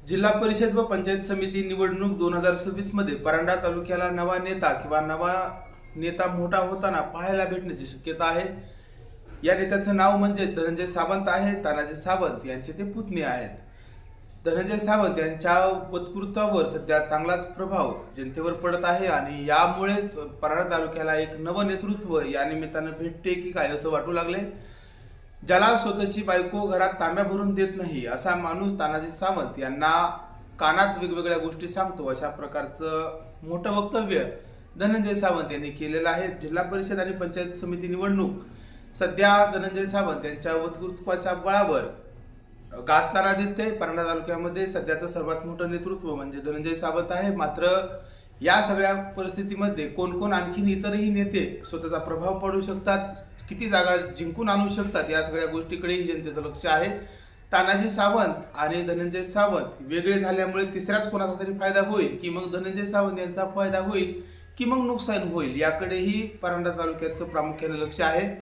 जिल्हा परिषद व पंचायत समिती निवडणूक 2026 मध्ये परांडा तालुक्याला नवा नेता किंवा नवा नेता मोठा होताना पाहायला भेटण्याची शक्यता आहे। या नेत्याचं नाव म्हणजे धनंजय सावंत आहे। तानाजी सावंत यांचे ते पुतणे आहेत। धनंजय सावंत यांच्या वक्तृत्वावर सध्या चांगलाच प्रभाव जनतेवर पडत आहे आणि यामुळेच परांडा तालुक्याला एक नव नेतृत्व या निमित्तानं भेटते की काय असं वाटू लागले। ज्याला स्वतःची बायको घरात तांब्या भरून देत नाही असा माणूस तानाजी सावंत यांना कानात वेगवेगळ्या गोष्टी सांगतो, अशा प्रकारचं मोठं वक्तव्य धनंजय सावंत यांनी केलेलं आहे। जिल्हा परिषद आणि पंचायत समिती निवडणूक सध्या धनंजय सावंत यांच्या वक्तृत्वाच्या बळावर गाजताना दिसते। परांडा तालुक्यामध्ये सध्याचं सर्वात मोठं नेतृत्व म्हणजे धनंजय सावंत आहे। मात्र या सगळ्या परिस्थितीमध्ये कोण कोण आणखीन इतरही नेते स्वतःचा प्रभाव पडू शकतात, किती जागा जिंकून आणू शकतात, या सगळ्या गोष्टीकडेही जनतेचं लक्ष आहे। तानाजी सावंत आणि धनंजय सावंत वेगळे झाल्यामुळे तिसऱ्याच कोणाचा तरी फायदा होईल की मग धनंजय सावंत यांचा फायदा होईल की मग नुकसान होईल, याकडेही परांडा तालुक्याचं प्रामुख्याने लक्ष आहे।